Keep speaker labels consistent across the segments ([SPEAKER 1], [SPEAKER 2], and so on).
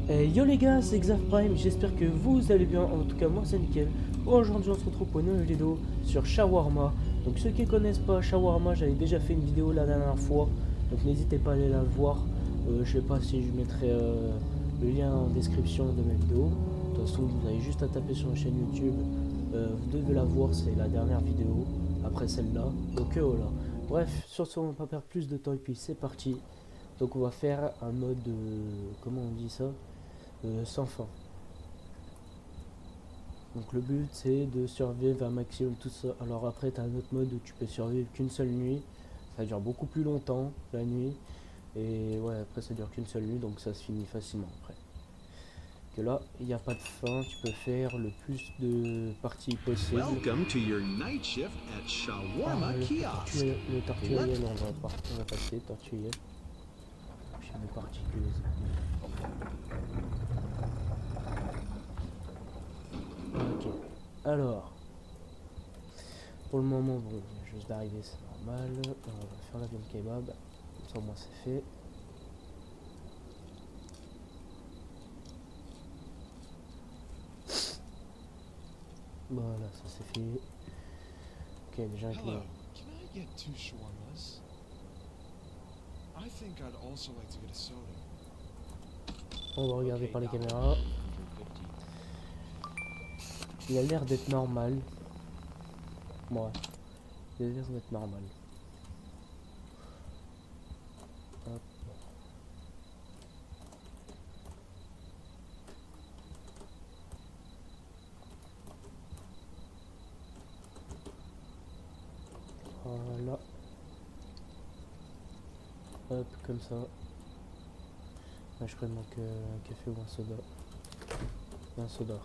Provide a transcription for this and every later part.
[SPEAKER 1] Yo les gars, c'est Xav Prime, j'espère que vous allez bien, en tout cas moi c'est nickel. Aujourd'hui on se retrouve pour une nouvelle vidéo sur Shawarma. Donc ceux qui connaissent pas Shawarma, j'avais déjà fait une vidéo la dernière fois, donc n'hésitez pas à aller la voir. Je sais pas si je mettrai le lien en description de ma vidéo. De toute façon vous avez juste à taper sur la chaîne YouTube, vous devez la voir, c'est la dernière vidéo, après celle-là. Donc voilà, bref, sur ce on va pas perdre plus de temps et puis c'est parti. Donc on va faire un mode, comment on dit ça, sans fin. Donc le but c'est de survivre un maximum tout ça. Alors après tu as un autre mode où tu peux survivre qu'une seule nuit. Ça dure beaucoup plus longtemps la nuit. Et ouais, après ça dure qu'une seule nuit, donc ça se finit facilement après. Que là, il n'y a pas de fin, tu peux faire le plus de parties possible.
[SPEAKER 2] Welcome to your night shift at Shawarma Kiosk.
[SPEAKER 1] Le tortuariel, on va passer, tortuariel. J'ai mes particules. Ok. Alors, pour le moment, bon, il vient juste d'arriver, c'est normal. On va faire la viande kebab. Comme ça, au moins, c'est fait. Voilà, ça c'est fait. Ok, déjà avec
[SPEAKER 3] Hello, can I get 2 shawarmas? I think I'd also like to get a soda.
[SPEAKER 1] on va regarder par les caméras. Il a l'air d'être normal. Ouais, il a l'air d'être normal. Hop. Voilà. Hop, comme ça. Là, je crois qu'il manque un café ou un soda. Un soda.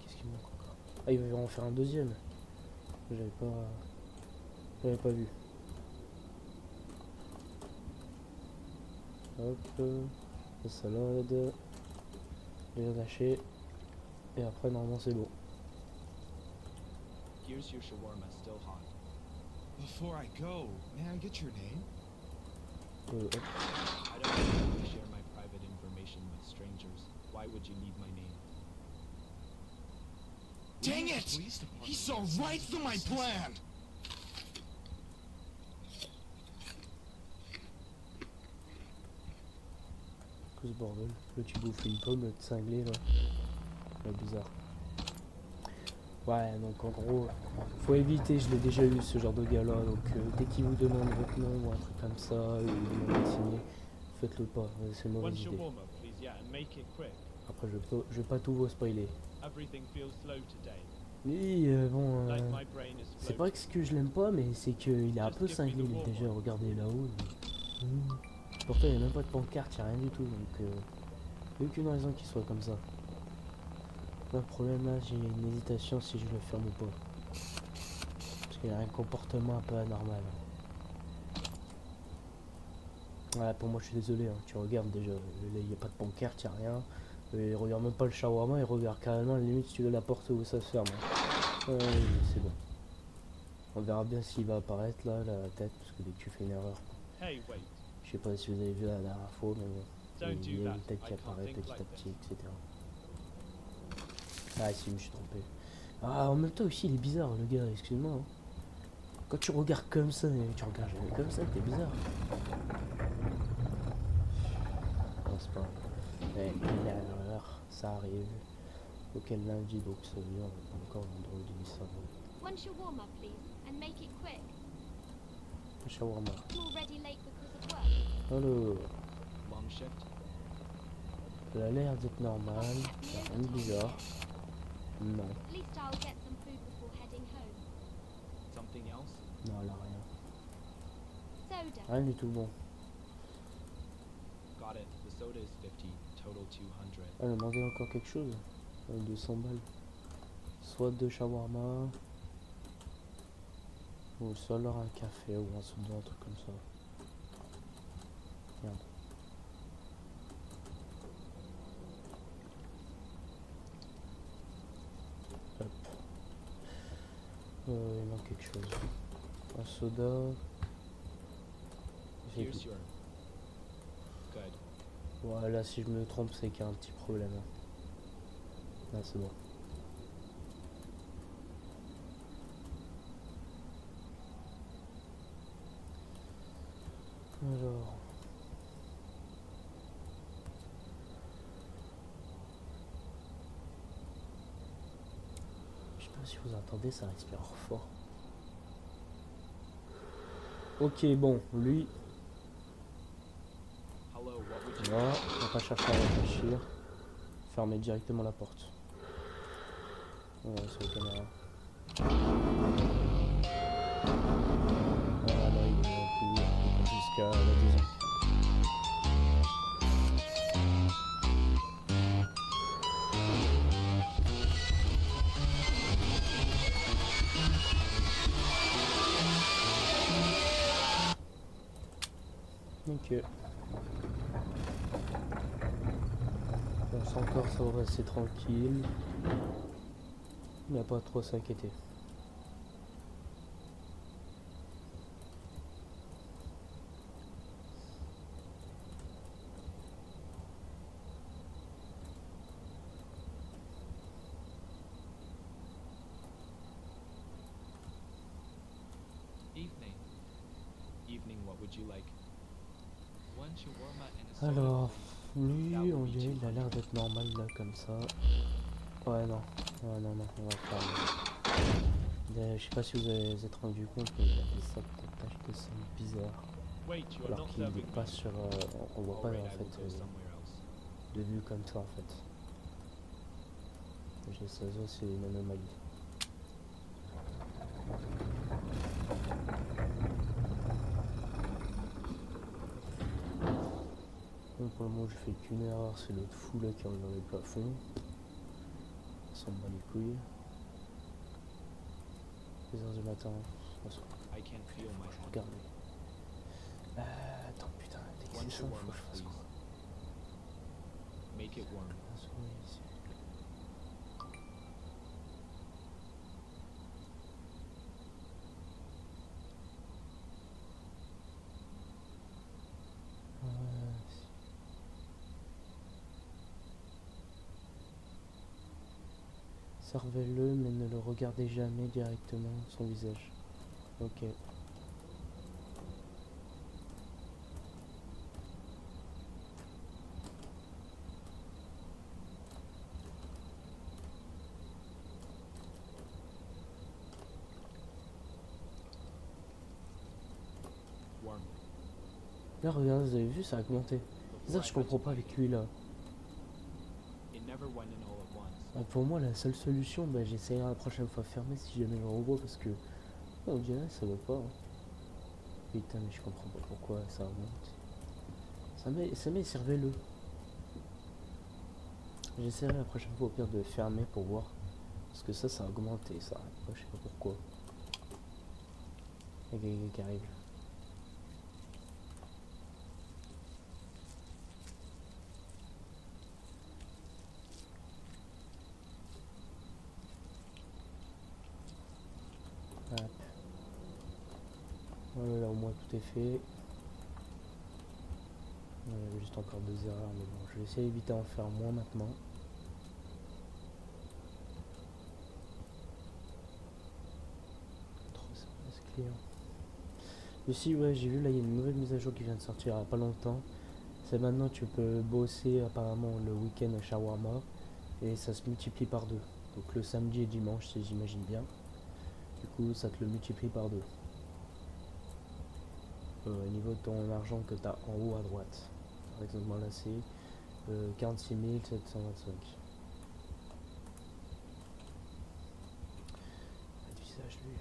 [SPEAKER 1] Qu'est-ce qu'il manque encore? Ah, il va en faire un deuxième. J'avais pas vu. Hop, la salade, les hachés, et après normalement c'est bon.
[SPEAKER 4] Here's your shawarma, still hot.
[SPEAKER 3] Before I go, may I get your name?
[SPEAKER 1] Hop.
[SPEAKER 4] I don't usually share my private information with strangers. Why would you need my name?
[SPEAKER 3] Dang it! He saw right through my plan!
[SPEAKER 1] Que ce bordel. Là tu bouffes une pomme cinglée là. Ouais, bizarre. Ouais, donc en gros, faut éviter, je l'ai déjà eu ce genre de gars là, donc dès qu'il vous demande votre nom ou un truc comme ça, ou il demande de signer, faites-le pas, c'est une
[SPEAKER 5] One
[SPEAKER 1] mauvaise idée.
[SPEAKER 5] shawarma, please, yeah, and make it quick.
[SPEAKER 1] Après je vais pas tout vous spoiler.
[SPEAKER 5] Everything feels slow today.
[SPEAKER 1] Oui, bon,
[SPEAKER 5] Like my brain is
[SPEAKER 1] c'est
[SPEAKER 5] floating.
[SPEAKER 1] pas ce que je l'aime pas, mais c'est qu'il est un
[SPEAKER 5] Just
[SPEAKER 1] peu
[SPEAKER 5] give me
[SPEAKER 1] cinglé,
[SPEAKER 5] the
[SPEAKER 1] il est
[SPEAKER 5] warm
[SPEAKER 1] déjà,
[SPEAKER 5] one.
[SPEAKER 1] regardez là-haut. Pourtant il n'y a même pas de pancarte, il n'y a rien du tout, donc il n'y a aucune raison qu'il soit comme ça. Le problème là, j'ai une hésitation si je le ferme ou pas. Parce qu'il a un comportement un peu anormal. Ouais, pour moi je suis désolé, hein. Tu regardes déjà, il n'y a pas de pancarte, il n'y a rien. Il regarde même pas le shawarma, il regarde carrément à la limite si tu veux la porte où ça se ferme. Ouais, c'est bon. On verra bien s'il va apparaître là, la tête, parce que dès que tu fais une erreur.
[SPEAKER 5] Hey, wait.
[SPEAKER 1] Je sais pas si vous avez vu la dernière fois, mais bon.
[SPEAKER 5] Don't
[SPEAKER 1] Il
[SPEAKER 5] do
[SPEAKER 1] y a
[SPEAKER 5] that.
[SPEAKER 1] une tête qui
[SPEAKER 5] I can't
[SPEAKER 1] apparaît
[SPEAKER 5] think
[SPEAKER 1] petit
[SPEAKER 5] like
[SPEAKER 1] à petit,
[SPEAKER 5] this.
[SPEAKER 1] etc. Ah si, je me suis trompé. Ah, en même temps aussi, il est bizarre le gars, excuse-moi. Hein. Quand tu regardes comme ça, tu regardes jamais comme ça, t'es bizarre. Non, c'est pas grave. Ouais, une erreur, ça arrive. Auquel lundi, donc ça veut dire on va pas encore vendredi, ça va.
[SPEAKER 6] One shawarma, please, and make it quick.
[SPEAKER 1] Shawarma.
[SPEAKER 6] I'm already late because of work.
[SPEAKER 1] Alors,
[SPEAKER 4] Long shift?
[SPEAKER 1] elle a l'air d'être normale, y a rien de bizarre. Non,
[SPEAKER 6] At least I'll get some food before heading home.
[SPEAKER 4] Something else?
[SPEAKER 1] non, elle a rien.
[SPEAKER 6] Soda.
[SPEAKER 1] Rien du tout bon.
[SPEAKER 4] Got it. The soda is 50, total 200.
[SPEAKER 1] Elle a demandé encore quelque chose. 200 balles. Soit deux shawarma. Ou soit alors un café ou un soda, un truc comme ça. Merde. Hop. Il manque quelque chose. Un soda. J'ai
[SPEAKER 4] Here's
[SPEAKER 1] dit.
[SPEAKER 4] your... Good.
[SPEAKER 1] Voilà, si je me trompe, c'est qu'il y a un petit problème. Là, c'est bon. Alors. Je sais pas si vous entendez, ça respire fort. Ok, bon, lui,
[SPEAKER 4] Hello, what would you
[SPEAKER 1] là, on va pas chercher à réfléchir. Fermer directement la porte. Voilà, sur la caméra. Voilà, il est un coup jusqu'à la deuxième. Ok. On sent encore ça va rester tranquille. Il n'y a pas trop à s'inquiéter.
[SPEAKER 4] Evening. Evening, what would you like? One shawarma and a soda,
[SPEAKER 1] Alors,
[SPEAKER 4] please.
[SPEAKER 1] lui, on dirait il a l'air d'être normal là comme ça. Ouais, non. Ouais, non, non, on va faire. Je sais pas si vous avez, vous êtes rendu compte, mais il a des sortes de taches de sang bizarres.
[SPEAKER 5] Wait, you are
[SPEAKER 1] Alors
[SPEAKER 5] not
[SPEAKER 1] qu'il
[SPEAKER 5] serving
[SPEAKER 1] est
[SPEAKER 5] me.
[SPEAKER 1] pas sur. On voit pas
[SPEAKER 4] Alright,
[SPEAKER 1] en
[SPEAKER 4] I will
[SPEAKER 1] fait
[SPEAKER 4] go somewhere else.
[SPEAKER 1] de vue comme ça en fait. J'ai 16 ans, c'est une anomalie. Bon, pour le moment, je fais qu'une erreur, c'est l'autre fou là qui arrive dans le plafond. Ça s'en bat les couilles. 2h du matin.
[SPEAKER 4] I can feel my hand.
[SPEAKER 1] Regardez. Attends, putain, dès que
[SPEAKER 4] One
[SPEAKER 1] c'est ça, faut
[SPEAKER 4] shawarma,
[SPEAKER 1] que je fasse
[SPEAKER 4] please.
[SPEAKER 1] quoi?
[SPEAKER 4] Make it warm.
[SPEAKER 1] Un second, ici. Servez-le, mais ne le regardez jamais directement son visage. Ok.
[SPEAKER 4] Warm.
[SPEAKER 1] Là, regardez, vous avez vu, ça a augmenté. C'est ça
[SPEAKER 4] Before
[SPEAKER 1] que je
[SPEAKER 4] I
[SPEAKER 1] comprends
[SPEAKER 4] went
[SPEAKER 1] pas
[SPEAKER 4] to
[SPEAKER 1] avec lui là.
[SPEAKER 4] It never went in all at once.
[SPEAKER 1] Pour moi, la seule solution, bah, j'essaierai la prochaine fois fermer si jamais je le revois parce que on dirait ça va pas. Hein. Putain, mais je comprends pas pourquoi ça augmente. Ça met, servez-le. J'essaierai la prochaine fois au pire de fermer pour voir. Parce que ça a augmenté, ça arrête pas, je sais pas pourquoi. Il y a quelqu'un qui arrive. Hop. Voilà, là au moins tout est fait. Il y avait juste encore 2 erreurs, mais bon, je vais essayer d'éviter d'en faire moins maintenant. Trop service client. Aussi, ouais, j'ai vu là, il y a une nouvelle mise à jour qui vient de sortir il n'y a pas longtemps. C'est maintenant tu peux bosser apparemment le week-end à Shawarma et ça se multiplie par 2. Donc le samedi et dimanche, si j'imagine bien. Du coup, ça te le multiplie par 2. Au niveau de ton argent que tu as en haut à droite. Par exemple, là c'est 46 725. Pas de visage lui.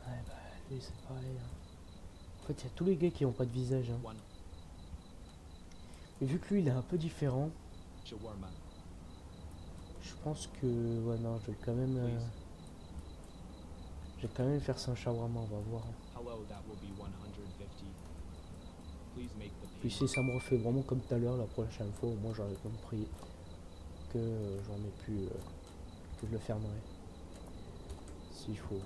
[SPEAKER 1] Ouais, bah lui c'est pareil. Hein. En fait, il y a tous les gars qui ont pas de visage. Hein.
[SPEAKER 4] One
[SPEAKER 1] Et vu que lui il est un peu différent,
[SPEAKER 4] shawarma,
[SPEAKER 1] je pense que. Ouais, non, je vais quand même.
[SPEAKER 4] please.
[SPEAKER 1] Je vais quand même faire ça un shawarma, on va voir.
[SPEAKER 4] Hello, that will be 150. Please make the
[SPEAKER 1] Puis
[SPEAKER 4] payment.
[SPEAKER 1] si ça me refait vraiment comme tout à l'heure, la prochaine fois, au moins j'aurais compris que j'en ai plus. Que je le fermerai. S'il faut.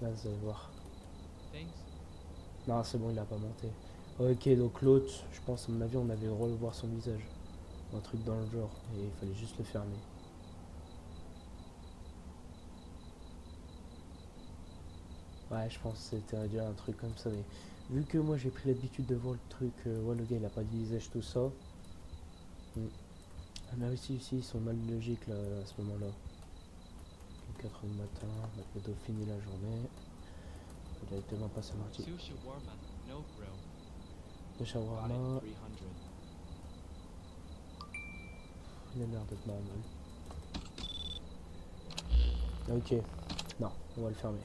[SPEAKER 1] Là, vous allez voir.
[SPEAKER 4] Thanks.
[SPEAKER 1] Non, c'est bon, il a pas monté. Ok, donc l'autre, je pense, à mon avis, on avait le droit de voir son visage. Un truc dans le genre. Et il fallait juste le fermer. Ouais, je pense que c'était déjà un truc comme ça. Mais vu que moi, j'ai pris l'habitude de voir le truc, ouais, le gars, il a pas de visage, tout ça. Ah, mais aussi, ils sont mal logiques, là, à ce moment-là. 4h du matin, on a plutôt fini la journée. On va directement passer à Marty.
[SPEAKER 4] Two shawarma, no grill.
[SPEAKER 1] Le
[SPEAKER 4] Bought it
[SPEAKER 1] shawarma,
[SPEAKER 4] 300.
[SPEAKER 1] il a l'air d'être normal. Ok, non, on va le fermer.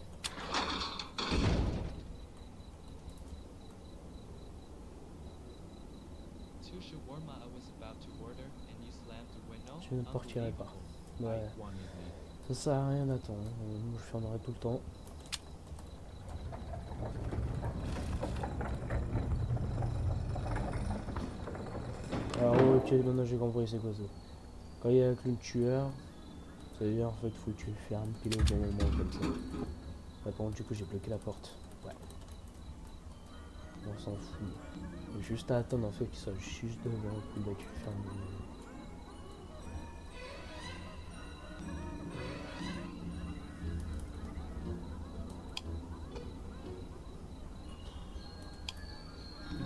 [SPEAKER 4] Two shawarma I was about to order and you slammed the window.
[SPEAKER 1] Je ne partirai pas.
[SPEAKER 4] Unbelievable.
[SPEAKER 1] Ouais,
[SPEAKER 4] I wanted me.
[SPEAKER 1] ça sert à rien d'attendre. Moi, je fermerai tout le temps. Alors, ok, maintenant j'ai compris c'est quoi ça. Quand il y a un clown tueur, ça veut dire en fait faut que tu le fermes pile au bon moment comme ça. Ouais, par contre, du coup, j'ai bloqué la porte. Ouais. On s'en fout. Il y a juste à attendre en fait qu'il soit juste devant, puis là tu fermes.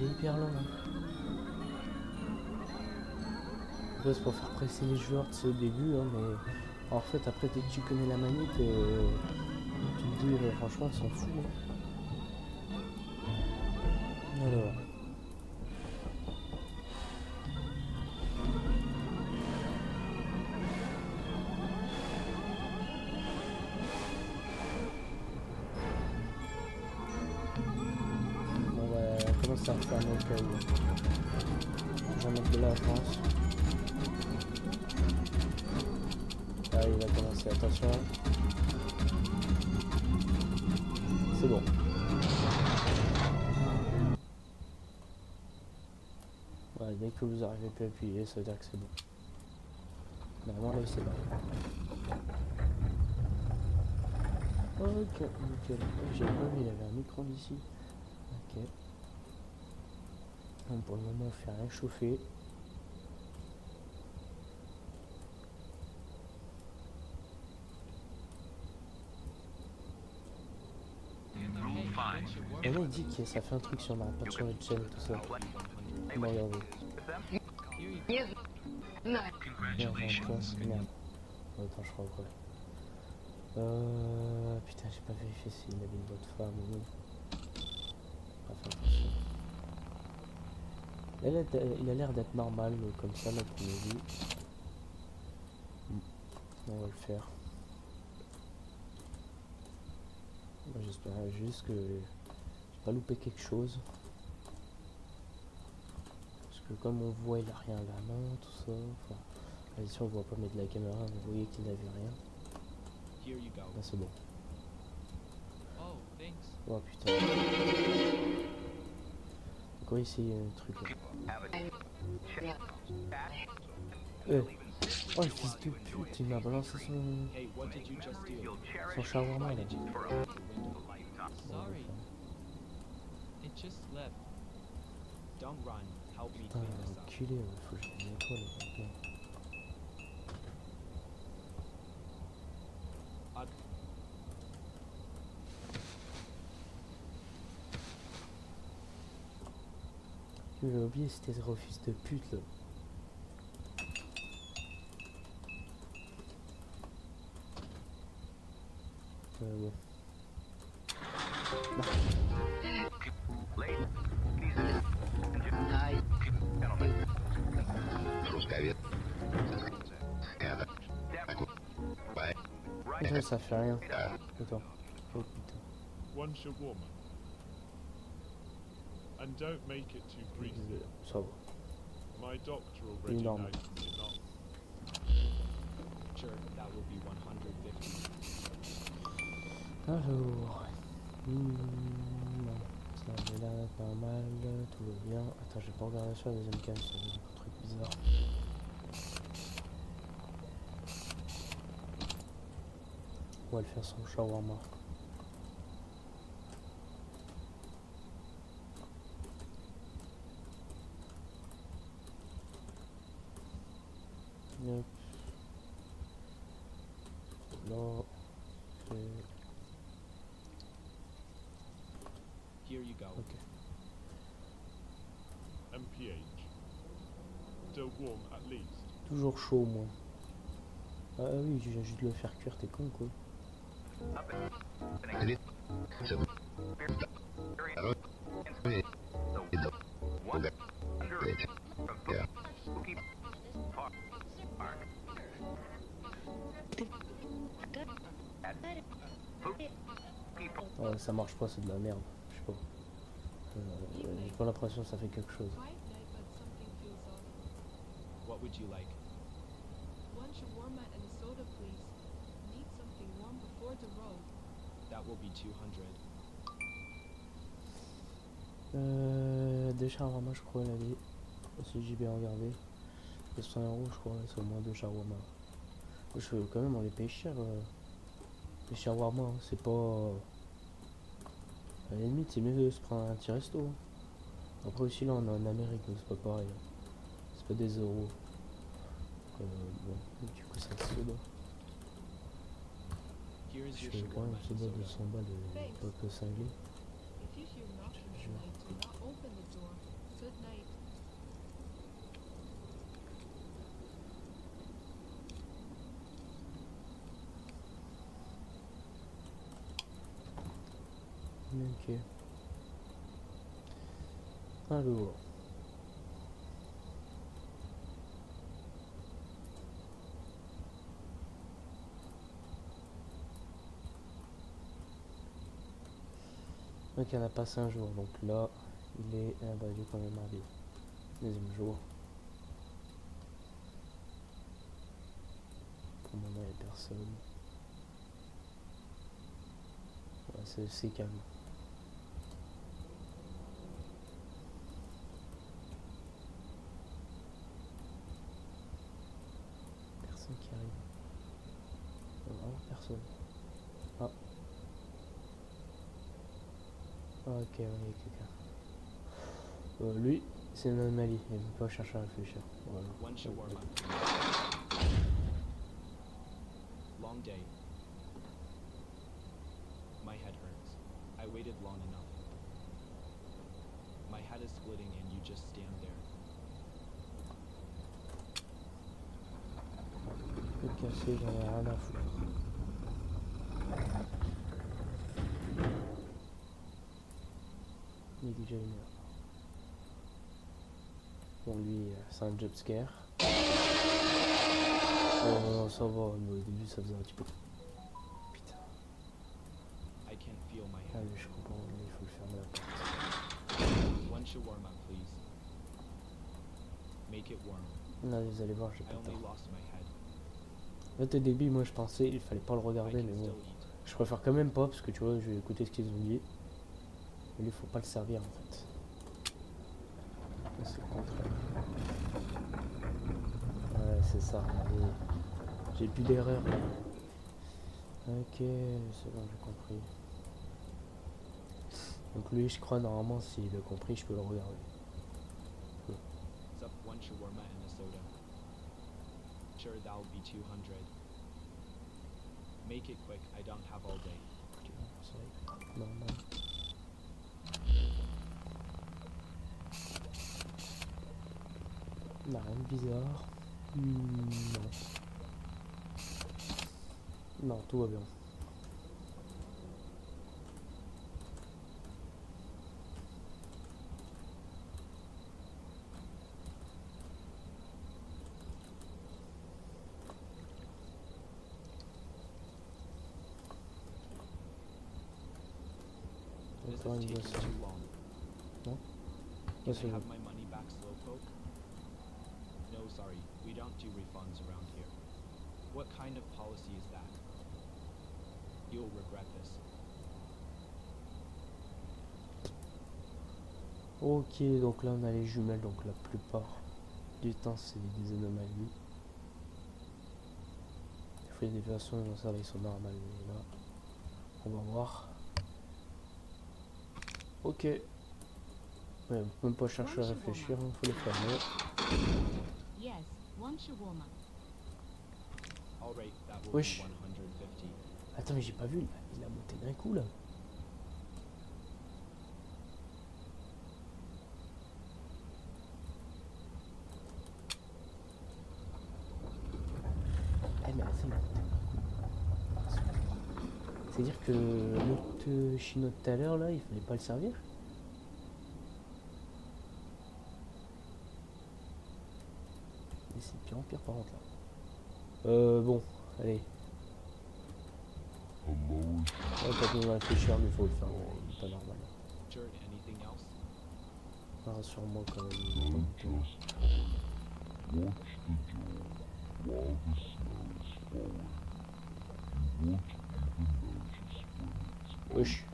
[SPEAKER 1] Il est hyper long. Hein. C'est pour faire presser les joueurs au début, hein, mais en fait après dès que tu connais la manip, tu te dis franchement on s'en fout. Hein. Alors. On va commencer à refermer le cas où. Je vais mettre de là je pense. Ah, il va commencer, attention. C'est bon. Ouais, dès que vous arrivez plus à appuyer, ça veut dire que c'est bon. Normalement là c'est bon. Ok, nickel. J'ai pas vu, il avait un micro ici. Ok. Donc pour le moment on fait rien chauffer. Et là il dit que ça fait un truc si on n'arrête pas de changer de chaîne tout ça. On va regarder. Merde. Attends, je crois quoi. Putain, j'ai pas vérifié s'il avait une bonne femme ou non. On va faire attention. Il a l'air d'être normal comme ça là pour mes vues. On va le faire. J'espère juste que j'ai pas loupé quelque chose. Parce que comme on voit il a rien à la main, tout ça. Enfin, ici on voit pas mais de la caméra, vous voyez qu'il n'avait rien.
[SPEAKER 4] Here you go.
[SPEAKER 1] Là c'est bon.
[SPEAKER 4] Oh, thanks.
[SPEAKER 1] Oh putain. Quoi ici il y a un truc là. Oh le fils de pute, il m'a balancé
[SPEAKER 4] Hey, what did you just do?
[SPEAKER 1] son shawarma là.
[SPEAKER 4] Sorry. It just left. Don't run. Help me
[SPEAKER 1] Putain,
[SPEAKER 4] clean this up.
[SPEAKER 1] enculé, faut que je le nettoie les gars. J'ai oublié c'était zéro fils de pute là. Bon. Non, ça fait rien. Attends. Oh putain.
[SPEAKER 5] One shawarma. And don't make it too greasy.
[SPEAKER 1] Ça va.
[SPEAKER 5] My doctor already
[SPEAKER 1] Énorme.
[SPEAKER 5] knows you're not.
[SPEAKER 4] Sure, that will be 150.
[SPEAKER 1] Alors. Non. Ça avait l'air d'être normal. Tout va bien. Attends, j'ai pas regardé sur la deuxième cam. C'est un truc bizarre. On va le faire sans shawarma. là.
[SPEAKER 4] Here you go.
[SPEAKER 1] Ok.
[SPEAKER 5] MPH. Still warm at least.
[SPEAKER 1] Toujours chaud, moi. Ah oui, je viens juste de le faire cuire, t'es con quoi. Ouais, ça marche pas, c'est de la merde. Je sais pas. J'ai pas l'impression que ça fait quelque chose.
[SPEAKER 7] Quiet night, but something feels off.
[SPEAKER 4] What would you like?
[SPEAKER 7] One shawarma and a soda, please. Need something warm before the road.
[SPEAKER 4] That will be 200.
[SPEAKER 1] Deux shawarma, je crois, elle a dit. Si j'ai bien regardé. Et 100 €, je crois, c'est au moins deux shawarma. Quand même, on les paye cher. Les shawarma, hein, c'est pas. À la limite, c'est mieux de se prendre un petit resto. Après, aussi, là, on est en Amérique, donc c'est pas pareil. C'est pas des euros. Bon, du coup, c'est un soda.
[SPEAKER 4] Here is
[SPEAKER 1] Je
[SPEAKER 4] your
[SPEAKER 1] fais quand même
[SPEAKER 4] shawarma
[SPEAKER 1] un
[SPEAKER 4] and
[SPEAKER 1] soda de
[SPEAKER 4] soda.
[SPEAKER 1] 100 balles, un peu cinglé.
[SPEAKER 7] If you hear knocking tonight, do not open the door. Good night.
[SPEAKER 1] Ok. Alors. Donc il y en a passé un jour, donc là il est il est quand même mardi. Deuxième jour. Pour le moment il n'y a personne. Ouais, c'est calme. Personne qui arrive. Vraiment personne. Ah. Ah, ok, ouais, il y a quelqu'un. Lui, c'est une anomalie, il ne peut pas chercher à réfléchir. Voilà.
[SPEAKER 4] One shawarma. Long day. My head hurts. I waited long enough. My head is splitting and you just stand there.
[SPEAKER 1] Le café, j'en ai rien à foutre. Il est déjà une heure. Bon, lui, c'est un jump scare. Non, ça va, mais au début ça faisait un petit peu. Putain,
[SPEAKER 4] I can't feel my head.
[SPEAKER 1] allez, je comprends, mais il faut le fermer la porte.
[SPEAKER 4] One shawarma, please. Make it warm.
[SPEAKER 1] Là, vous allez voir, j'ai
[SPEAKER 4] I
[SPEAKER 1] pas
[SPEAKER 4] only
[SPEAKER 1] tort.
[SPEAKER 4] lost my head.
[SPEAKER 1] Là, au début, moi je pensais il fallait pas le
[SPEAKER 4] I
[SPEAKER 1] regarder,
[SPEAKER 4] can
[SPEAKER 1] mais
[SPEAKER 4] still
[SPEAKER 1] bon.
[SPEAKER 4] eat.
[SPEAKER 1] Je préfère quand même pas, parce que tu vois, je vais écouter ce qu'ils ont dit. Mais lui, faut pas le servir en fait. C'est le contraire. Ouais, c'est ça. allez. J'ai plus d'erreur. Là. Ok, c'est bon, j'ai compris. Donc lui, je crois, normalement, s'il a compris, je peux le regarder.
[SPEAKER 4] Sup, one shawarma and a soda. Sure, that'll be 200. Make it quick, I don't have all day.
[SPEAKER 1] Ok, c'est normal. Non, rien de bizarre. Non. Non, tout va bien.
[SPEAKER 4] This is
[SPEAKER 1] Encore une
[SPEAKER 4] taking
[SPEAKER 1] boisson.
[SPEAKER 4] too long.
[SPEAKER 1] Ouais,
[SPEAKER 4] Can
[SPEAKER 1] c'est
[SPEAKER 4] I
[SPEAKER 1] bon.
[SPEAKER 4] have my money back, Slowpoke? No, sorry, we don't do refunds around here. What kind of policy is that? You'll regret this.
[SPEAKER 1] Ok, donc là on a les jumelles, donc la plupart du temps c'est des anomalies. Des fois il y a des versions où ça ils sont normales, mais là on va voir. Ok. Ouais, même pas chercher à réfléchir, il faut les fermer.
[SPEAKER 8] Yes, one shawarma.
[SPEAKER 4] Alright, that will
[SPEAKER 1] Wesh.
[SPEAKER 4] be 150.
[SPEAKER 1] Attends, mais j'ai pas vu, il a monté d'un coup là. Eh mais attends, c'est-à-dire que l'autre chinois de tout à l'heure là, il fallait pas le servir? Mais c'est de pire en pire par contre là. Bon, allez. Ouais, quand on va réfléchir, mais faut le faire, il est pas normal.
[SPEAKER 4] Richard, anything else?
[SPEAKER 1] Rassure-moi quand même. Wesh.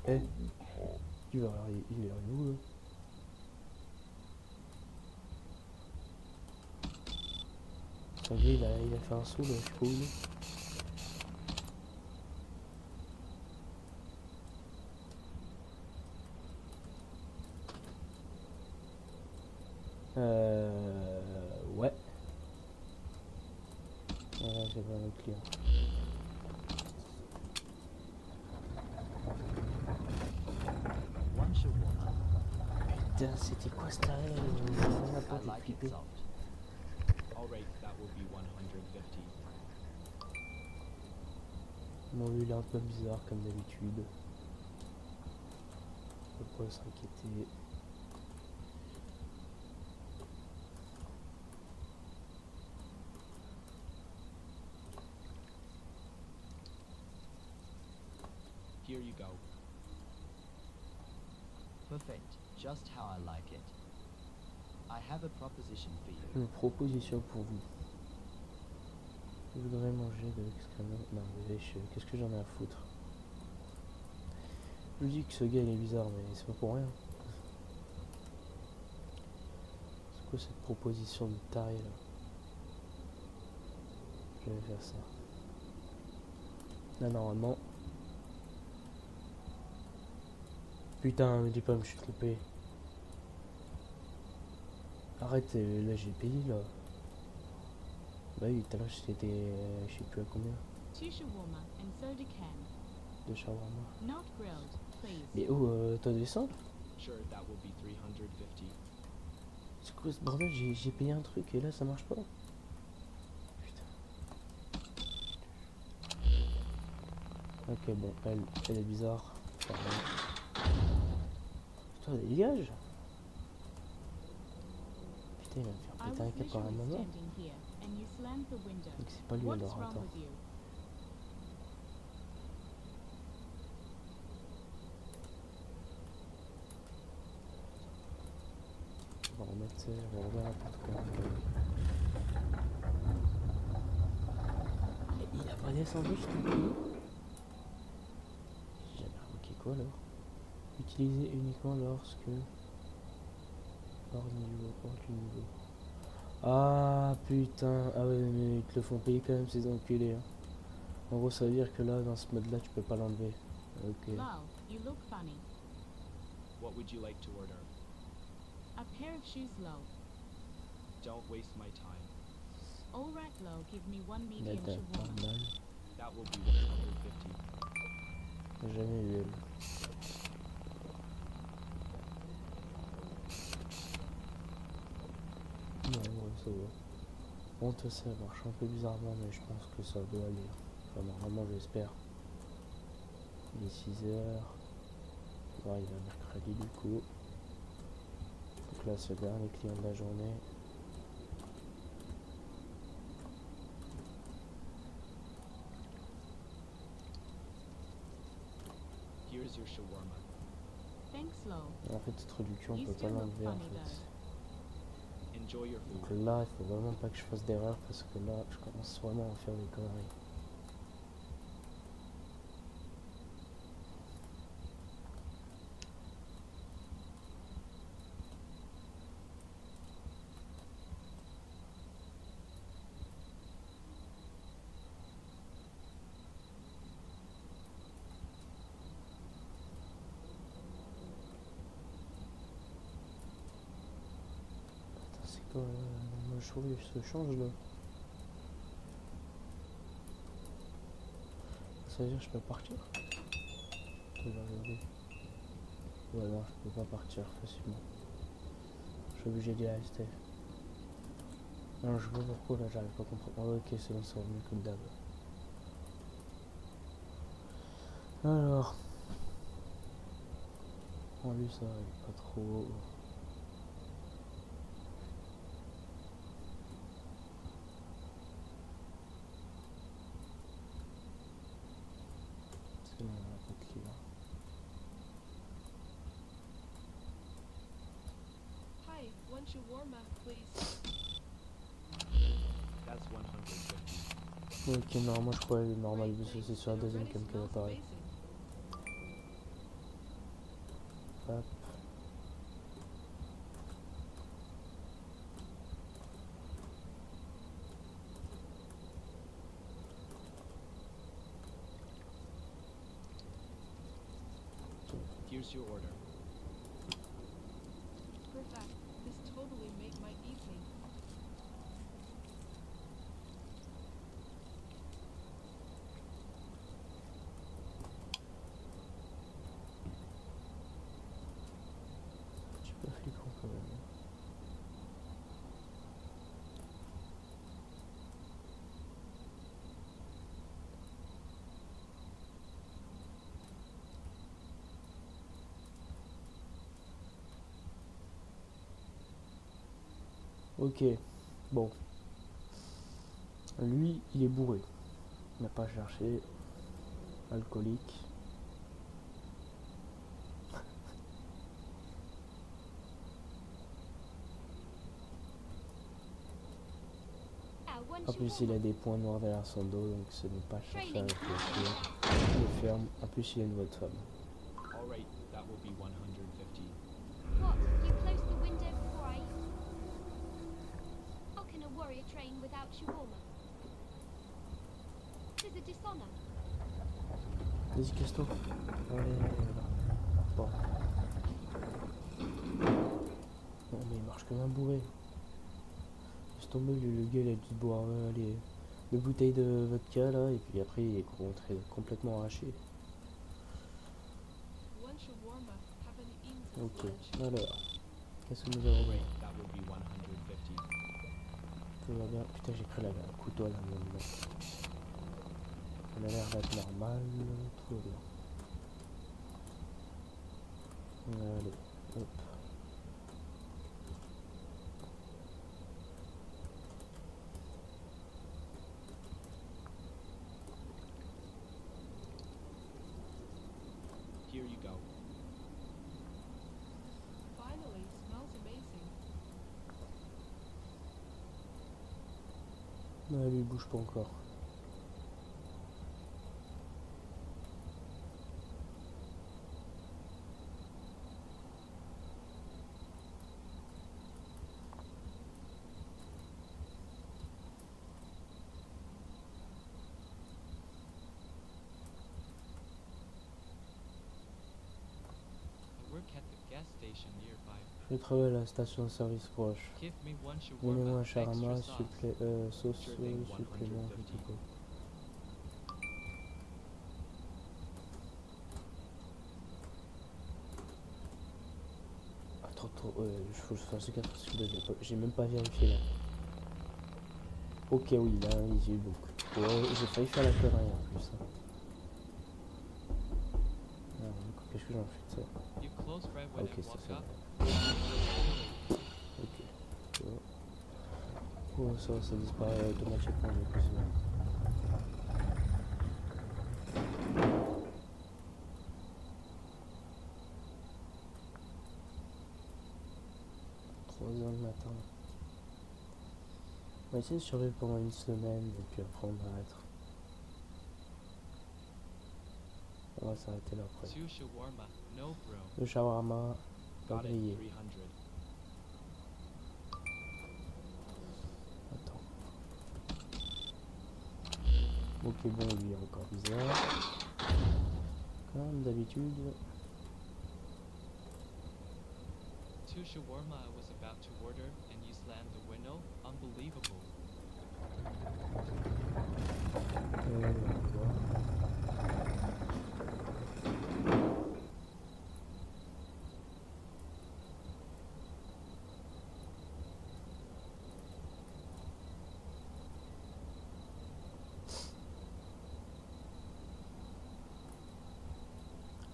[SPEAKER 1] Eh. Il est où là? Son gars, il a fait un saut là, je sais pas où il est. Ouais. Voilà, j'ai pas un client.
[SPEAKER 4] One shawarma.
[SPEAKER 1] Putain, c'était quoi cette arrêt là? On a pas
[SPEAKER 4] I
[SPEAKER 1] été
[SPEAKER 4] like it
[SPEAKER 1] flippé.
[SPEAKER 4] soft. All right, that will be 150.
[SPEAKER 1] Bon, lui il est un peu bizarre comme d'habitude. Faut pas s'inquiéter.
[SPEAKER 4] Here you go.
[SPEAKER 8] Perfect, just how I like it. I have a proposition for you.
[SPEAKER 1] Une proposition pour vous. Je voudrais manger de l'excrément. Non, mais qu'est-ce que j'en ai à foutre? Je vous dis que ce gars il est bizarre, mais c'est pas pour rien. C'est quoi cette proposition de taré là? Je vais faire ça. Là, normalement. Putain, me dis pas, je me suis trompé. Arrête, là j'ai payé là. Bah oui, tout à l'heure c'était, je sais plus à combien,
[SPEAKER 7] 2 shawarma and soda can.
[SPEAKER 1] de shawarma.
[SPEAKER 7] Not grilled, please.
[SPEAKER 1] Mais oh, t'as descend?
[SPEAKER 4] Sure, that will be 350.
[SPEAKER 1] C'est quoi ce bordel? J'ai payé un truc et là ça marche pas. Putain. Ok, bon, elle est bizarre. Pardon. Putain, dégage! Putain, il va me faire
[SPEAKER 7] I
[SPEAKER 1] péter un
[SPEAKER 7] was
[SPEAKER 1] câble par un
[SPEAKER 7] literally
[SPEAKER 1] moment.
[SPEAKER 7] standing here and you slammed the window.
[SPEAKER 1] Donc c'est pas lui
[SPEAKER 7] What's
[SPEAKER 1] alors,
[SPEAKER 7] wrong
[SPEAKER 1] attends.
[SPEAKER 7] with you?
[SPEAKER 1] On va remettre, on va remettre n'importe quoi. Et il a pas descendu, je te prie. J'ai jamais remarqué quoi alors? Utilisé uniquement lorsque... hors du niveau. Ah putain, ah ouais mais ils te le font payer quand même ces enculés. Hein. En gros ça veut dire que là dans ce mode là tu peux pas l'enlever. Ok.
[SPEAKER 7] Lal, you look funny.
[SPEAKER 4] What would you like to order?
[SPEAKER 7] A pair of shoes, Lo.
[SPEAKER 4] Don't waste my time.
[SPEAKER 7] All right, Lo, give me one
[SPEAKER 1] Là
[SPEAKER 7] medium
[SPEAKER 1] t'as pas
[SPEAKER 7] shawarma.
[SPEAKER 1] mal.
[SPEAKER 4] That will be 150.
[SPEAKER 1] J'ai jamais eu elle. Non, ouais, ça va. Bon, tout ça marche un peu bizarrement, mais je pense que ça doit aller. Enfin, normalement, j'espère. Il est 6h. Ouais, il est mercredi du coup. Donc là, c'est le dernier client de la journée.
[SPEAKER 4] Here's your shawarma.
[SPEAKER 7] Thanks, Lo.
[SPEAKER 1] En fait, cette réduction, on
[SPEAKER 7] You
[SPEAKER 1] peut pas
[SPEAKER 7] still look
[SPEAKER 1] l'enlever en
[SPEAKER 7] funny,
[SPEAKER 1] fait.
[SPEAKER 4] Enjoy your
[SPEAKER 1] Donc
[SPEAKER 4] food.
[SPEAKER 1] là, il faut vraiment pas que je fasse d'erreur parce que là, je commence vraiment à faire des conneries. Attends, c'est quoi moi, je trouve que se change là. ça veut dire que je peux partir? Je vais regarder. Ouais, non, je peux pas partir facilement. Je suis obligé d'y rester. Non, je sais pas pourquoi là, j'arrive pas à comprendre. Oh, ok, c'est bon, ça va mieux que d'hab. Alors. Oh, lui, ça va pas trop. C'est là, la coquille là.
[SPEAKER 7] Hi, one shawarma, please.
[SPEAKER 4] That's 150.
[SPEAKER 1] Ok, normalement, je crois que normal,
[SPEAKER 7] Great,
[SPEAKER 1] c'est
[SPEAKER 7] great.
[SPEAKER 1] sur la
[SPEAKER 7] It
[SPEAKER 1] deuxième
[SPEAKER 7] already
[SPEAKER 1] cam qu'elle
[SPEAKER 7] smells
[SPEAKER 1] apparaît.
[SPEAKER 7] amazing.
[SPEAKER 1] Hop.
[SPEAKER 4] Here's your order.
[SPEAKER 7] Perfect. This totally made my evening.
[SPEAKER 1] Un petit peu flippant quand même. Ok, bon. Lui, il est bourré. Il n'a pas cherché. Alcoolique.
[SPEAKER 6] One
[SPEAKER 1] En plus, il a
[SPEAKER 6] shawarma.
[SPEAKER 1] des points noirs derrière son dos, donc ce n'est pas cherché avec le chien. Il est ferme. En plus, il a une voix de femme.
[SPEAKER 4] Alright, that will be 150.
[SPEAKER 6] What? You closed the window before I... How can a warrior train without shawarma? Tis a dishonor.
[SPEAKER 1] Vas-y, casse-toi. Allez, voilà. Bon. Non, mais il marche comme un bourré. Laisse tomber, le gars, il a dû boire les 2 bouteilles de vodka, là, et puis après, il est rentré complètement arraché.
[SPEAKER 7] One shawarma. Haven't eaten since
[SPEAKER 1] Ok,
[SPEAKER 7] lunch.
[SPEAKER 1] alors. Qu'est-ce que nous avons pris?
[SPEAKER 4] That will be 150.
[SPEAKER 1] Tout va bien. Putain, j'ai pris un couteau à la main. Elle a l'air d'être normale. Tout va bien. Allez, hop.
[SPEAKER 4] Here you go.
[SPEAKER 7] Finally, smells amazing.
[SPEAKER 1] Non, lui, il bouge pas encore.
[SPEAKER 8] I work at the gas station nearby.
[SPEAKER 1] Je travaille à la station-service proche.
[SPEAKER 8] Give me one
[SPEAKER 1] Donnez-moi
[SPEAKER 8] shawarma,
[SPEAKER 1] un shawarma,
[SPEAKER 8] extra sauce.
[SPEAKER 1] sauce
[SPEAKER 4] Sure thing,
[SPEAKER 1] supplément, je
[SPEAKER 4] 150.
[SPEAKER 1] sais pas. Attends, il faut que je fasse gaffe parce que là, j'ai même pas vérifié là. Ok, oui, il a un visu, donc. Ouais, j'ai failli faire la connerie en plus. Hein. Alors, du coup, qu'est-ce que j'en fais de ça?
[SPEAKER 8] You close right when
[SPEAKER 1] Ok,
[SPEAKER 8] I
[SPEAKER 1] ça
[SPEAKER 8] walk
[SPEAKER 1] c'est
[SPEAKER 8] up.
[SPEAKER 1] bon. Ok. Oh, ça disparaît automatiquement, du coup, c'est bon. Le matin. On va essayer de survivre pendant une semaine et puis après on arrête. On va s'arrêter là après.
[SPEAKER 8] Two shawarma, no bro.
[SPEAKER 1] Le shawarma, pas
[SPEAKER 4] Got it,
[SPEAKER 1] grillé.
[SPEAKER 4] 300.
[SPEAKER 1] Attends. Ok, bon, lui est encore bizarre. Comme d'habitude.
[SPEAKER 8] Two shawarma I was about to order and you slammed the window? Unbelievable.
[SPEAKER 1] On va voir.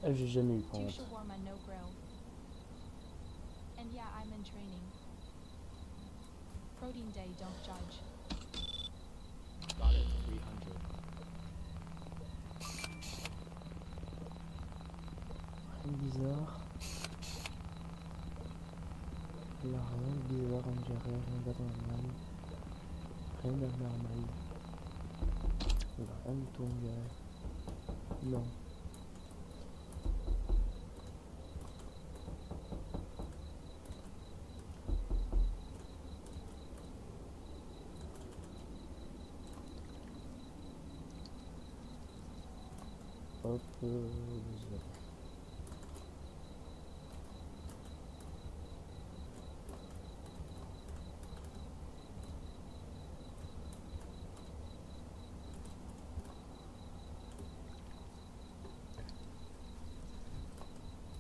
[SPEAKER 1] Ah, j'ai jamais eu par
[SPEAKER 7] Two
[SPEAKER 1] contre.
[SPEAKER 7] shawarma, no grill. And yeah, I'm in training. Protein day, don't judge.
[SPEAKER 4] Got it, 300.
[SPEAKER 1] Rien de bizarre. Là, rien de bizarre, on dirait rien d'anormal. Rien d'anormal. Là, rien du tout, on dirait. Non. Hop, bizarre.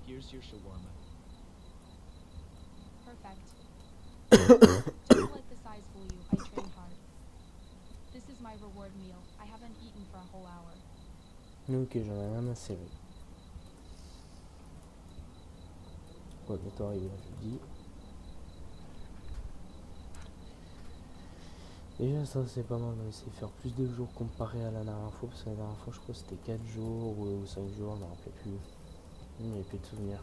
[SPEAKER 4] Here's your shawarma.
[SPEAKER 7] Perfect. Don't let the size fool you. I train hard. This is my reward meal. I haven't eaten for a whole hour.
[SPEAKER 1] Ok, j'en ai rien à serrer. Ouais, bientôt arrivé là, je dis. Déjà ça c'est pas mal, on va essayer de faire plus de jours comparé à la dernière fois, parce que la dernière fois je crois que c'était 4 jours ou 5 jours, je me rappelais plus. Il n'y avait plus de souvenirs.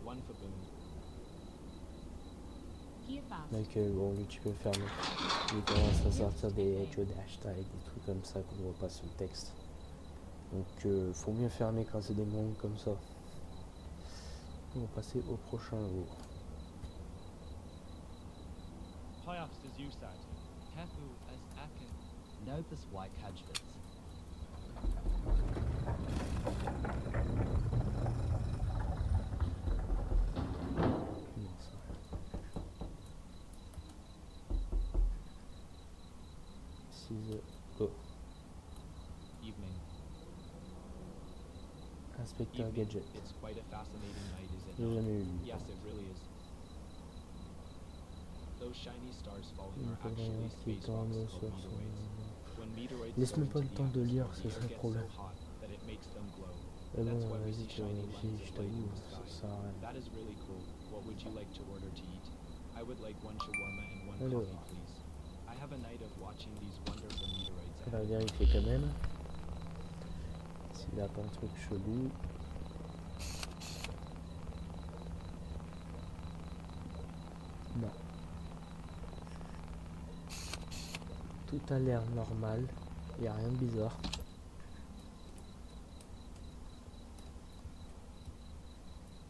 [SPEAKER 4] One for Boone.
[SPEAKER 1] Donc bon, lui tu peux le fermer. Il commence à sortir des hashtags, des trucs comme ça qu'on ne voit pas sur le texte. Donc faut mieux fermer quand c'est des mots comme ça. On va passer au prochain jour.
[SPEAKER 5] Piafs as you said.
[SPEAKER 8] Kefu as Akin. Novus White Hajvits.
[SPEAKER 1] Non, ça. 6 go.
[SPEAKER 4] Evening.
[SPEAKER 1] Inspecteur
[SPEAKER 4] Evening.
[SPEAKER 1] Gadget.
[SPEAKER 4] It's quite a fascinating night, is it
[SPEAKER 1] J'ai
[SPEAKER 4] not?
[SPEAKER 1] jamais eu lui.
[SPEAKER 4] Yes, it really is. Those shiny stars falling
[SPEAKER 1] Il
[SPEAKER 4] are
[SPEAKER 1] faut
[SPEAKER 4] actually
[SPEAKER 1] rien qui
[SPEAKER 4] space
[SPEAKER 1] tombe
[SPEAKER 4] rocks
[SPEAKER 1] sur
[SPEAKER 4] called
[SPEAKER 1] son...
[SPEAKER 4] meteoroids. When meteoroids
[SPEAKER 1] Laisse-moi
[SPEAKER 4] go
[SPEAKER 1] pas le
[SPEAKER 4] into the
[SPEAKER 1] temps de lire,
[SPEAKER 4] atmosphere,
[SPEAKER 1] c'est
[SPEAKER 4] the
[SPEAKER 1] ça
[SPEAKER 4] air
[SPEAKER 1] le
[SPEAKER 4] gets
[SPEAKER 1] problème.
[SPEAKER 4] so hot that it makes them glow.
[SPEAKER 1] Mais
[SPEAKER 4] That's
[SPEAKER 1] bon,
[SPEAKER 4] why we
[SPEAKER 1] vas-y,
[SPEAKER 4] see
[SPEAKER 1] tu
[SPEAKER 4] shiny
[SPEAKER 1] vois,
[SPEAKER 4] lines
[SPEAKER 1] je
[SPEAKER 4] of light in
[SPEAKER 1] t'avoue,
[SPEAKER 4] the
[SPEAKER 1] ça
[SPEAKER 4] sky.
[SPEAKER 1] sert à rien.
[SPEAKER 4] That is really cool. What would you like to order to eat? I would like one shawarma and one
[SPEAKER 1] Alors.
[SPEAKER 4] coffee, please. I have a night of watching these wonderful meteoroids.
[SPEAKER 1] On va vérifier quand même. S'il a pas un truc chelou. Non. Tout a l'air normal. Il n'y a rien de bizarre.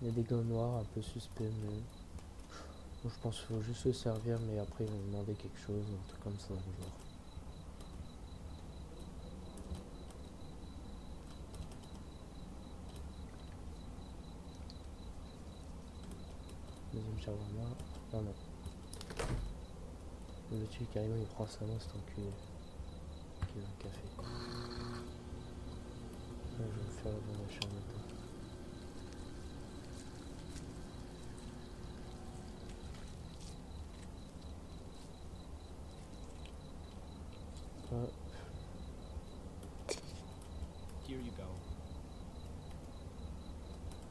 [SPEAKER 1] Il y a des gommes noirs un peu suspects, mais bon, je pense qu'il faut juste se servir, mais après ils vont demander quelque chose, un truc comme ça, genre. Deuxième shawarma. Non, non. Le truc carrément il prend sa main, c'est enculé. Qui veut un café. Là, je vais me faire le bon achat maintenant. Ah,
[SPEAKER 4] Here you go.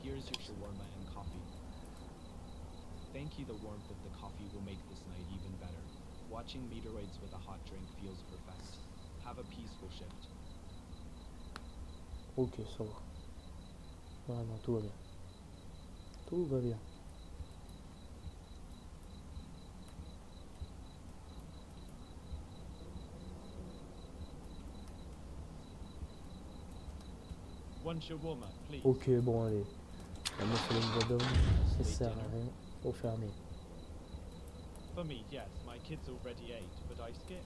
[SPEAKER 4] Here's your shawarma and coffee. Thank you, the warmth of the coffee will make this night even better. Watching meteoroids with a hot drink feels perfect. Have a peaceful shift.
[SPEAKER 1] ok, ça va. Ah non, tout va bien. Tout va bien.
[SPEAKER 5] One shawarma, please.
[SPEAKER 1] Ok, bon, allez. La meuf, elle a une voix d'homme. Ça sert à rien. Faut fermer.
[SPEAKER 5] For me, yes, my kids already ate, but I skipped.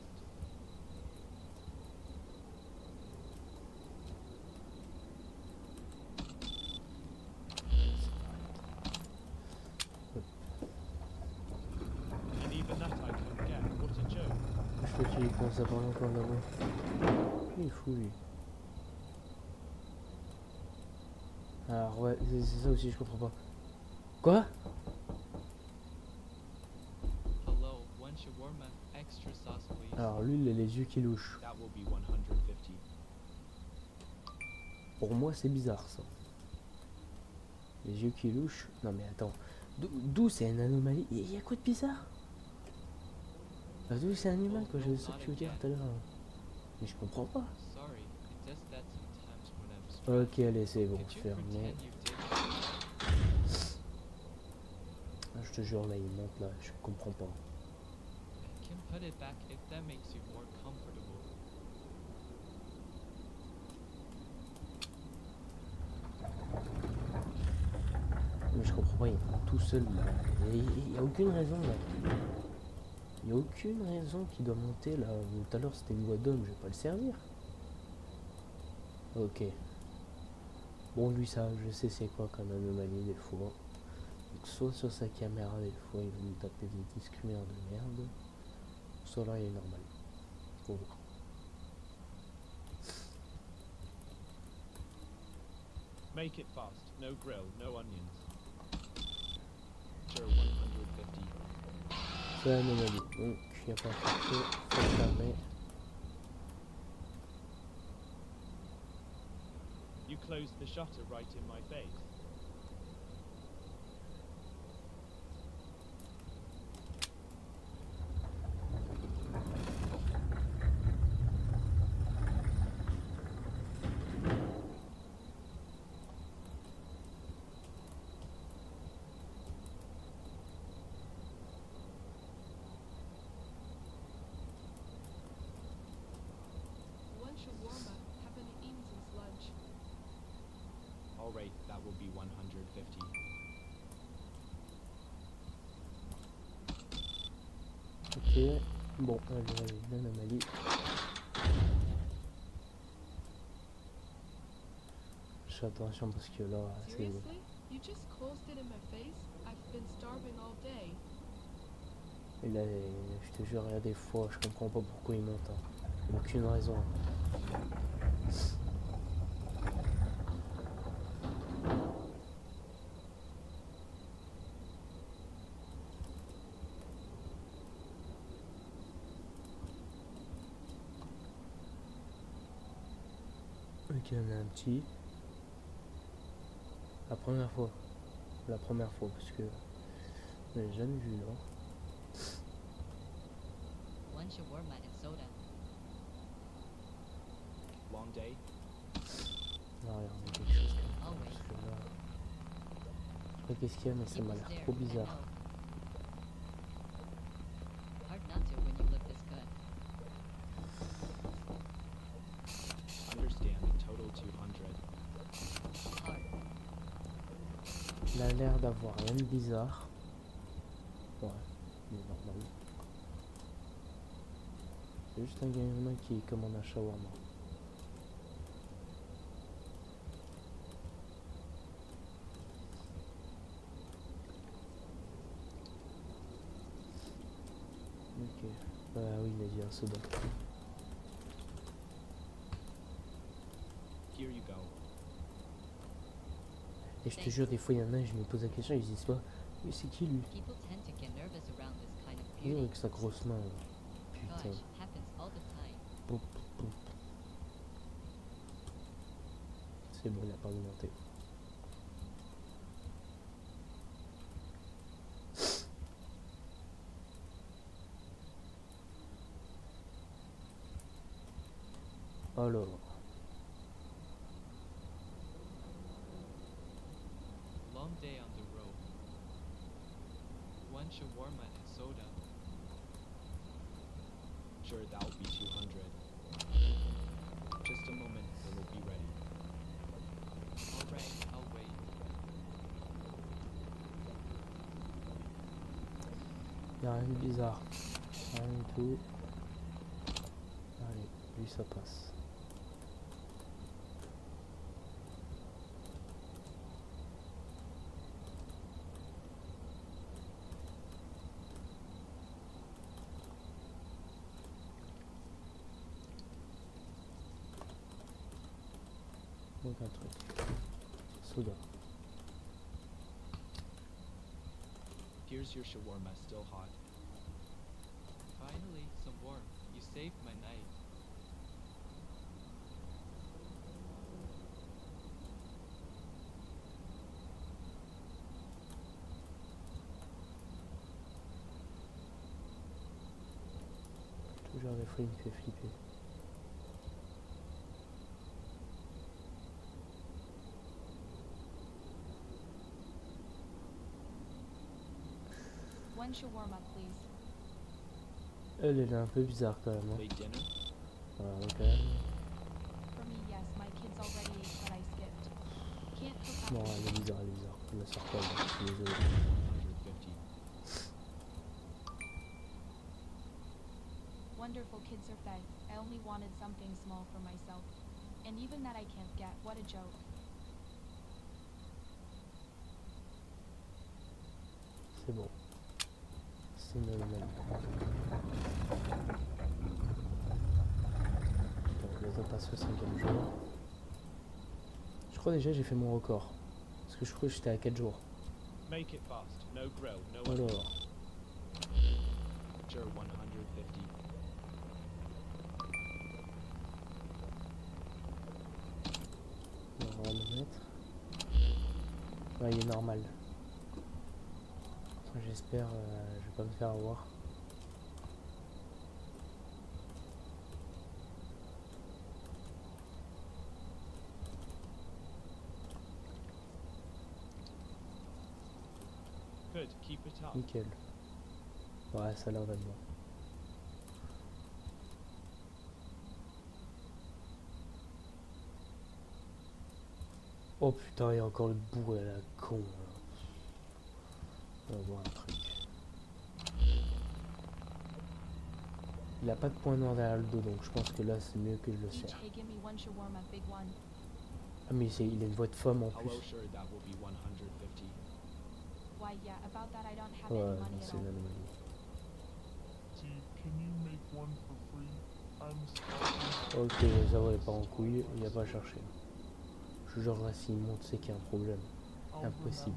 [SPEAKER 5] And even that I couldn't get. What a joke.
[SPEAKER 1] Je te dis, il commence à parler encore là-bas. Il est fou, lui. Alors, ouais, c'est ça aussi, je comprends pas. Quoi?
[SPEAKER 8] Hello, one shawarma, extra sauce please.
[SPEAKER 1] Alors, lui, il a les yeux qui louchent.
[SPEAKER 4] That will be 150.
[SPEAKER 1] Pour moi, c'est bizarre ça. Les yeux qui louchent. Non mais attends. D'où c'est une anomalie? Il y a quoi de bizarre? D'où c'est un animal quoi, j'ai ça que tu veux dire tout à l'heure. Mais je comprends pas.
[SPEAKER 4] Sorry, it does that sometimes when I'm stressed.
[SPEAKER 1] Ok, allez, c'est bon,
[SPEAKER 4] Could you
[SPEAKER 1] fermé.
[SPEAKER 4] pretend you did?
[SPEAKER 1] Ah, je te jure, là, il monte là, je comprends pas.
[SPEAKER 4] I can put it back if that makes you more comfortable.
[SPEAKER 1] Mais je comprends pas, il monte tout seul là. Il y a aucune raison là. Il y a aucune raison qu'il doit monter là. Tout à l'heure, c'était une voie d'homme, je vais pas le servir. Ok. Bon, lui, ça, je sais c'est quoi comme anomalie des fois. Donc, soit sur sa caméra, des fois, il va nous taper des discriminants de merde. Soit là, il est normal. Faut voir.
[SPEAKER 5] Make it fast. No grill, no onions.
[SPEAKER 4] Sure, 150.
[SPEAKER 1] C'est l'anomalie. Donc, il n'y a pas à chercher. Faut le fermer.
[SPEAKER 5] You closed the shutter right in my face.
[SPEAKER 7] One shawarma. Haven't eaten since lunch.
[SPEAKER 4] Alright, that will be 150.
[SPEAKER 1] Ok. Bon, allez, l'anomalie. Je fais attention parce que là, c'est bon.
[SPEAKER 7] Seriously? You just closed it in my face? I've been starving all day.
[SPEAKER 1] Et là, je te jure, il y a des fois, je comprends pas pourquoi il monte. Hein. Aucune raison. Ok, on a un petit. La première fois. Parce que je l'ai jamais vu là.
[SPEAKER 9] One shawarma and soda.
[SPEAKER 4] Long day?
[SPEAKER 1] Non, regardez quelque chose comme ça.
[SPEAKER 9] Always.
[SPEAKER 1] Parce que là. Je sais pas qu'est-ce qu'il y a, mais ça
[SPEAKER 9] People
[SPEAKER 1] m'a l'air
[SPEAKER 9] stare,
[SPEAKER 1] trop
[SPEAKER 9] I
[SPEAKER 1] bizarre.
[SPEAKER 9] know. Hard not to when you look this good.
[SPEAKER 4] Understand, total 200.
[SPEAKER 9] Hard.
[SPEAKER 1] Il a l'air d'avoir rien de bizarre. Ouais, il est normal. C'est juste un gamin qui commande un shawarma. Ok. Oui, il a dit un soda.
[SPEAKER 4] Here you go.
[SPEAKER 1] Et je te jure, des fois, il y en a, je me pose la question, ils disent pas, mais c'est qui lui?
[SPEAKER 9] People tend to get nervous around this kind of
[SPEAKER 1] Il
[SPEAKER 9] beauty.
[SPEAKER 1] avec sa grosse main. Là. Putain.
[SPEAKER 9] Gosh, happens all the time.
[SPEAKER 1] Poup, poup. C'est bon, il a pas augmenté. Alors,
[SPEAKER 4] Long day on the road. One shawarma and soda. Sure, that will be 200. Just a moment, it will be ready. Alright, I'll wait.
[SPEAKER 1] il n'y a rien de bizarre. Rien du tout. Allez, lui ça passe. Donc un truc. Soda.
[SPEAKER 4] Here's your shawarma, still hot. Finally, some warmth. You saved my night.
[SPEAKER 1] des fois il me fait flipper.
[SPEAKER 7] One shawarma, please.
[SPEAKER 1] Elle est un peu bizarre quand même. Hein.
[SPEAKER 4] Late dinner?
[SPEAKER 1] Voilà, quand même.
[SPEAKER 7] For me, yes. My kids already ate, but I skipped. Can't cook
[SPEAKER 1] Non,
[SPEAKER 7] after
[SPEAKER 1] elle est bizarre, elle est bizarre. Je la sors pas, là, je suis désolé.
[SPEAKER 4] 150.
[SPEAKER 7] Wonderful kids are fed. I only wanted something small for myself. And even that I can't get. What a joke.
[SPEAKER 1] C'est bon. C'est normal. Donc là, on passe au 5e jour. Je crois déjà j'ai fait mon record. Parce que je crois que j'étais à 4 jours.
[SPEAKER 5] Make it fast. No grill, no onions.
[SPEAKER 1] Alors,
[SPEAKER 4] Sure, 150.
[SPEAKER 1] on va le mettre. Ouais, il est normal. J'espère, je vais pas me faire avoir.
[SPEAKER 5] Good, keep it up.
[SPEAKER 1] Nickel. Ouais, ça a l'air d'être bon. Oh putain, il y a encore le bourré à la con. Là. On va voir un truc. Il a pas de point noir derrière le dos, donc je pense que là c'est mieux que je le serre.
[SPEAKER 7] DJ, give me one shawarma, big one.
[SPEAKER 1] Ah mais il a une voix de femme en plus.
[SPEAKER 4] Hello, sure, that will be 150.
[SPEAKER 7] Why, yeah, about that I don't have
[SPEAKER 1] Ouais,
[SPEAKER 7] any
[SPEAKER 1] non,
[SPEAKER 7] money at
[SPEAKER 1] c'est
[SPEAKER 7] all.
[SPEAKER 1] une anomalie.
[SPEAKER 3] Can you make one for free? I'm
[SPEAKER 1] Ok, ça va, il est pas en couille, il a pas à chercher. Je jure là, s'il monte, c'est qu'il y a un problème. Impossible.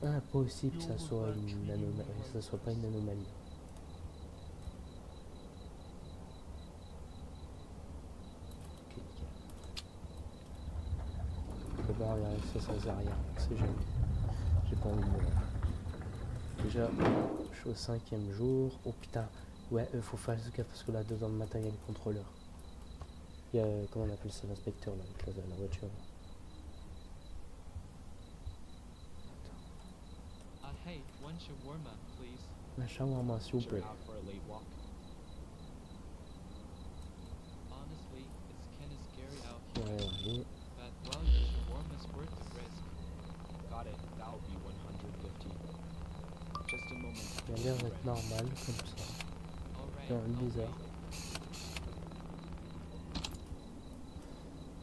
[SPEAKER 1] Impossible que ça soit une anomalie, ça soit pas une anomalie. Ok, nickel. Je peux pas regarder ça sans arrière, on sait jamais. J'ai pas envie de mourir. Déjà, je suis au 5e jour. Oh putain, ouais, faut faire gaffe parce que là, dedans le matin, il y a le contrôleur. Il y a, comment on appelle ça, l'inspecteur là, avec la voiture. Là.
[SPEAKER 4] Hey, one shawarma, please.
[SPEAKER 1] Un shawarma, s'il vous
[SPEAKER 4] Sure,
[SPEAKER 1] plaît.
[SPEAKER 4] out for a late walk. Honestly, it's kinda scary out here.
[SPEAKER 1] Ouais, allez.
[SPEAKER 4] But well, your shawarma's worth the risk. Got it. That'll be 150. Just a moment.
[SPEAKER 1] Il a l'air d'être normal comme ça.
[SPEAKER 4] Alright.
[SPEAKER 1] Non,
[SPEAKER 4] I'll
[SPEAKER 1] bizarre.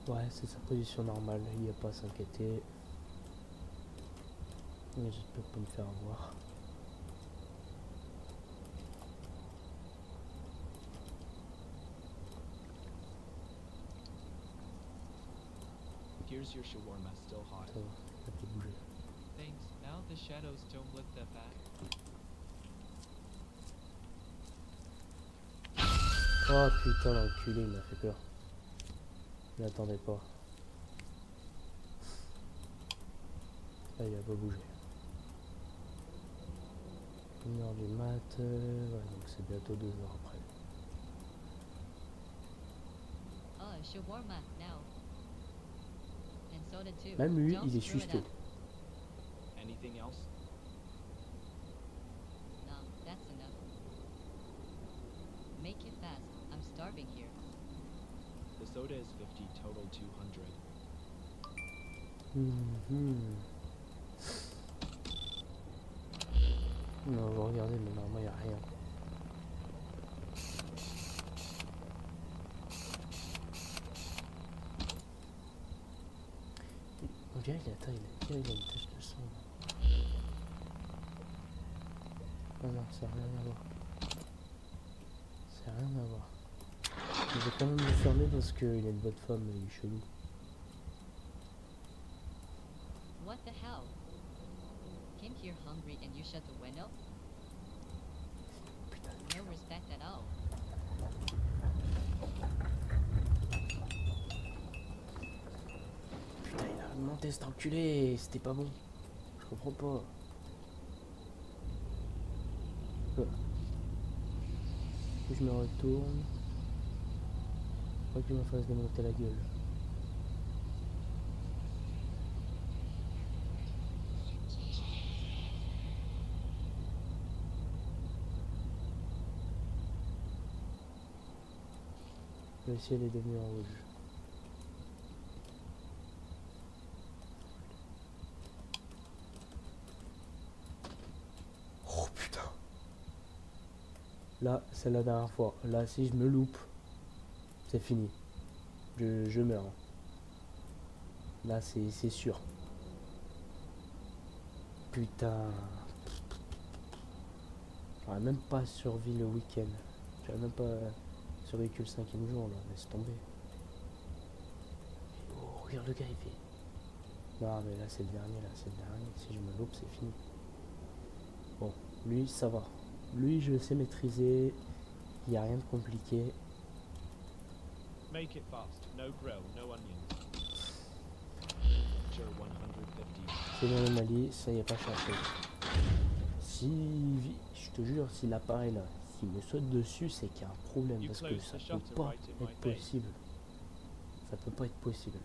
[SPEAKER 4] wait.
[SPEAKER 1] Ouais, c'est sa position normale, il n'y a pas à s'inquiéter. Mais j'espère pas me faire avoir.
[SPEAKER 4] Here's your shawarma, still hot.
[SPEAKER 1] Ça va, ça peut bouger.
[SPEAKER 4] Thanks. Now the shadows don't look that bad.
[SPEAKER 1] Oh putain, l'enculé, il m'a fait peur. Je m'attendais pas. Là, il a pas bougé. 1h du mat, ouais, donc c'est bientôt 2 heures après.
[SPEAKER 9] Oh, shawarma now. And soda too.
[SPEAKER 1] Même lui,
[SPEAKER 9] Don't
[SPEAKER 1] il est
[SPEAKER 9] screw it
[SPEAKER 1] suspect.
[SPEAKER 9] up.
[SPEAKER 4] Anything else?
[SPEAKER 9] No, that's enough. Make it fast. I'm starving here.
[SPEAKER 4] The soda is 50, total 200.
[SPEAKER 1] Non, on va regarder, mais normalement, il n'y a rien. On dirait qu'il a il a une tache de sang. Ah non, ça n'a rien à voir. Ça n'a rien à voir. Je vais quand même le fermer parce qu'il a une bonne femme et il est chelou.
[SPEAKER 9] What the hell? Came here hungry and you shut the window?
[SPEAKER 1] Putain,
[SPEAKER 9] No respect at all.
[SPEAKER 1] putain, il a monté cet enculé, c'était pas bon. Je comprends pas. je me retourne. Faut qu'il me fasse démonter la gueule. Le ciel est devenu en rouge. Oh putain. Là, c'est la dernière fois. Là, si je me loupe, c'est fini. Je meurs. Là, c'est sûr. Putain. J'aurais même pas survécu le week-end. J'aurais même pas survécu le 5e jour, là. Laisse tomber. Oh, regarde le gars, il fait. Non, mais là, c'est le dernier, là. C'est le dernier. Si je me loupe, c'est fini. Bon, lui, ça va. Lui, je sais maîtriser. Il n'y a rien de compliqué.
[SPEAKER 5] Make it fast. No grill, no onions.
[SPEAKER 4] Sure, 150.
[SPEAKER 1] C'est une anomalie, ça y est pas cherché. Si, je te jure, si l'appareil là, s'il me saute dessus, c'est qu'il y a un problème, parce que ça peut pas être possible. Ça peut pas être possible.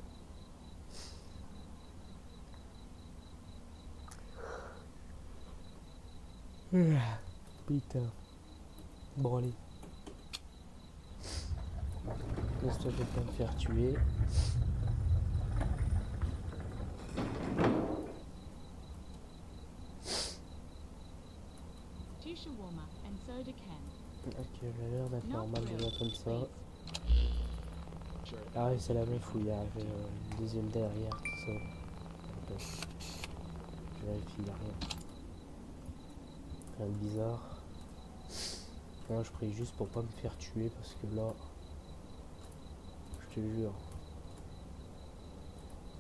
[SPEAKER 1] Putain. Bon allez. Laisse-toi pas me faire tuer.
[SPEAKER 7] Two shawarma and soda can.
[SPEAKER 1] Ok, j'ai l'air d'être normal déjà comme ça.
[SPEAKER 4] Sure.
[SPEAKER 1] Ah oui, c'est la meuf où il y avait une deuxième derrière, tout ça. Ok. Je vérifie, il n'y a rien. Rien de bizarre. Moi je prie juste pour pas me faire tuer parce que là, je te jure,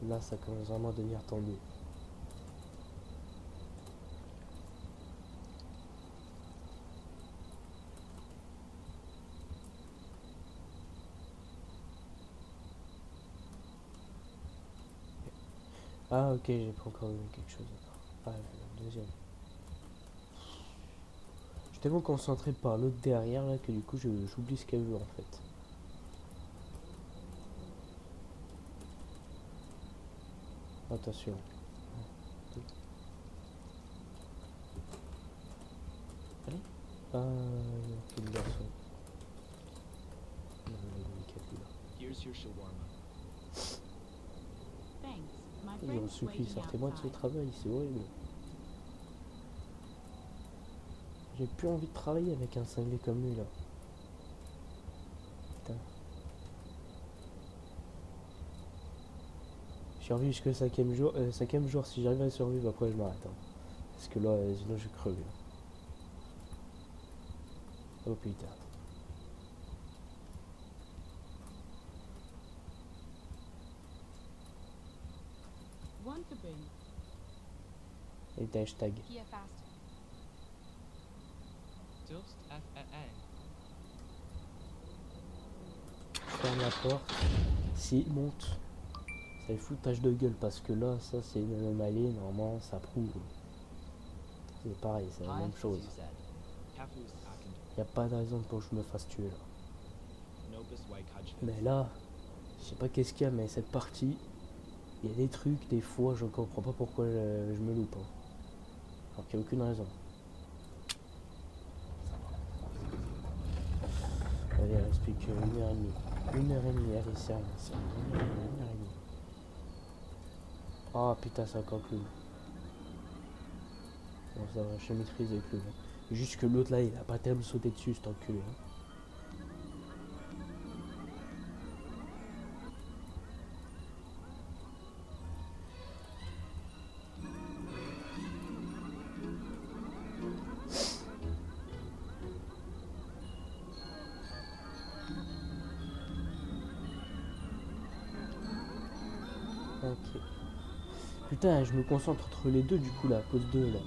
[SPEAKER 1] là ça commence vraiment à devenir tendu. Ah ok, j'ai pas encore vu quelque chose d'autre. Ah, le deuxième. Je suis tellement concentré par l'autre derrière là que du coup j'oublie ce qu'elle veut en fait. Attention. Allez. Ah, quel garçon. Non, il est nickel, lui, là.
[SPEAKER 4] Here's your shawarma.
[SPEAKER 7] Thanks. My
[SPEAKER 1] J'en
[SPEAKER 7] friend's
[SPEAKER 1] supplie,
[SPEAKER 7] waiting
[SPEAKER 1] sortez-moi de ce
[SPEAKER 7] outside.
[SPEAKER 1] travail, c'est horrible. J'ai plus envie de travailler avec un cinglé comme lui là. Putain. J'ai envie jusqu'au 5e jour. 5e jour, si j'arrive à survivre, après je m'arrête. Hein. Parce que là, sinon je creve. Oh putain.
[SPEAKER 7] One for boom.
[SPEAKER 1] Et des hashtags.
[SPEAKER 7] Here fast.
[SPEAKER 4] Just FNN.
[SPEAKER 1] Ferme la porte. Si, monte. Ça est foutage de gueule parce que là, ça c'est une anomalie. Normalement, ça prouve. C'est pareil, c'est la
[SPEAKER 8] Hi,
[SPEAKER 1] même
[SPEAKER 8] as
[SPEAKER 1] chose.
[SPEAKER 8] you said.
[SPEAKER 4] Kafus Akend.
[SPEAKER 1] Y a pas de raison pour que je me fasse tuer là.
[SPEAKER 4] Nobis Waikajvis.
[SPEAKER 1] Mais là, je sais pas qu'est-ce qu'il y a, mais cette partie, il y a des trucs, des fois, je comprends pas pourquoi je me loupe. Hein. Alors qu'il n'y a aucune raison. Allez, il reste plus que 1h30. 1h30, allez, c'est rien, c'est rien. 1h30. Ah putain, c'est encore clown. Bon, ça va, je maîtrise les clowns. Juste que l'autre là, il a pas tellement sauté dessus, cet enculé. Hein. Ok. Putain, je me concentre entre les deux du coup là, à cause d'eux là.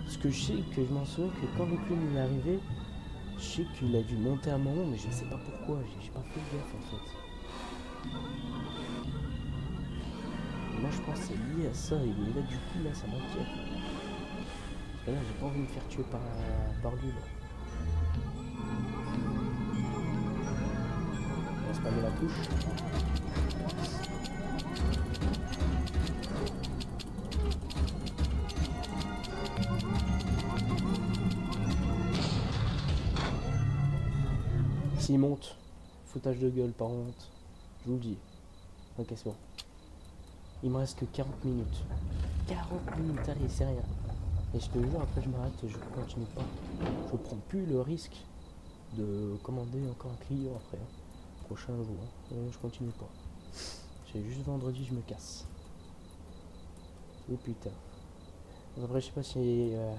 [SPEAKER 1] Parce que je sais que je m'en souviens que quand le clown il est arrivé, je sais qu'il a dû monter un moment, mais je sais pas pourquoi, j'ai pas fait gaffe en fait. Moi je pense que c'est lié à ça, et là du coup là ça m'inquiète. Parce que là j'ai pas envie de me faire tuer par lui là. pas spammer la touche. S'il monte, foutage de gueule par honte, je vous le dis. Ok, c'est bon. Il me reste que 40 minutes. 40 minutes, allez, c'est rien. Et je te jure, après je m'arrête et je continue pas. Je prends plus le risque de commander encore un client après. Hein. Prochain jour, hein. Je continue pas. C'est juste vendredi, je me casse. Et putain. Après, je sais pas si il y a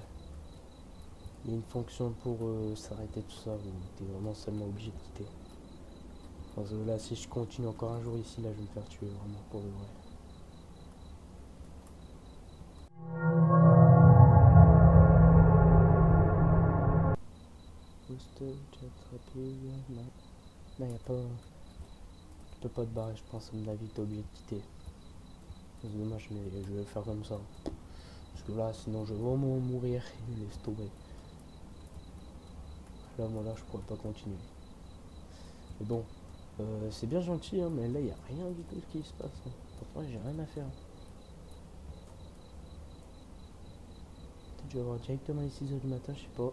[SPEAKER 1] une fonction pour s'arrêter tout ça, ou t'es vraiment seulement obligé de quitter. Parce que là, si je continue encore un jour ici, là, je vais me faire tuer vraiment pour le vrai. Chat rapide, non. Là, y a pas. Tu peux pas te barrer, je pense, à mon avis, t'es obligé de quitter. C'est dommage, mais je vais faire comme ça. Parce que là, sinon, je vais vraiment mourir et laisse tomber. Là, moi, là, je pourrais pas continuer. Mais bon, c'est bien gentil, hein, mais là, il n'y a rien du tout qui se passe. Hein. Pourtant, j'ai rien à faire. Peut-être que je vais avoir directement les 6h du matin, je sais pas.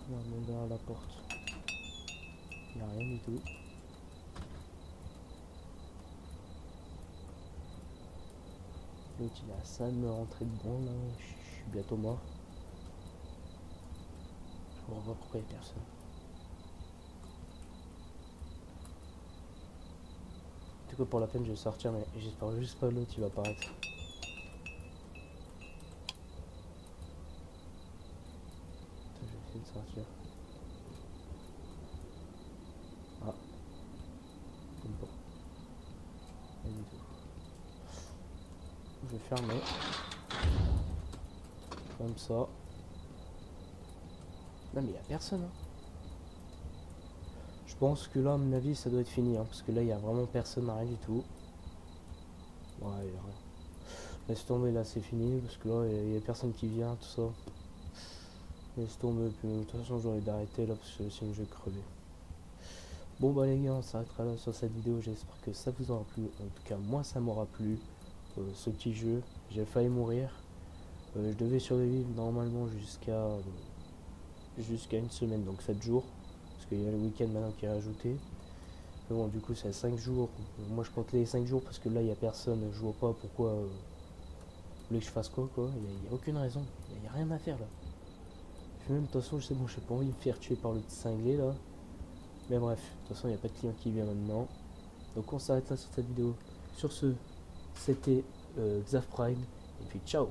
[SPEAKER 1] Non, on derrière la porte. Il n'y a rien du tout. L'autre, il a ça de me rentrer dedans, là. Je suis bientôt mort. Je vois pas pourquoi il n'y a personne. Du coup, pour la peine, je vais sortir, mais j'espère juste pas l'autre, il va apparaître. Attends, je vais essayer de sortir. Ah. Comme pas. Pas du tout. Je vais fermer. Comme ça. Non, mais il n'y a personne. Hein. Je pense que là, à mon avis, ça doit être fini. Hein, parce que là, il n'y a vraiment personne, rien du tout. Ouais, il n'y a rien. Laisse tomber, là, c'est fini. Parce que là, il n'y a personne qui vient, tout ça. Laisse tomber. Puis, de toute façon, j'ai envie d'arrêter là. Parce que sinon, je vais crever. Bon, bah, les gars, on s'arrêtera là sur cette vidéo. J'espère que ça vous aura plu. En tout cas, moi, ça m'aura plu. Ce petit jeu. J'ai failli mourir. Je devais survivre normalement jusqu'à une semaine, donc 7 jours. Parce qu'il y a le week-end maintenant qui est rajouté. Mais bon, du coup, c'est 5 jours. Moi, je compte les 5 jours parce que là, il n'y a personne. Je vois pas pourquoi vous voulez que je fasse quoi. Il n'y a aucune raison. Il n'y a rien à faire là. Puis même, de toute façon, je sais bon, j'ai pas envie de me faire tuer par le petit cinglé là. Mais bref, de toute façon, il n'y a pas de client qui vient maintenant. Donc, on s'arrête là sur cette vidéo. Sur ce, c'était Xaf Prime. Et puis, ciao!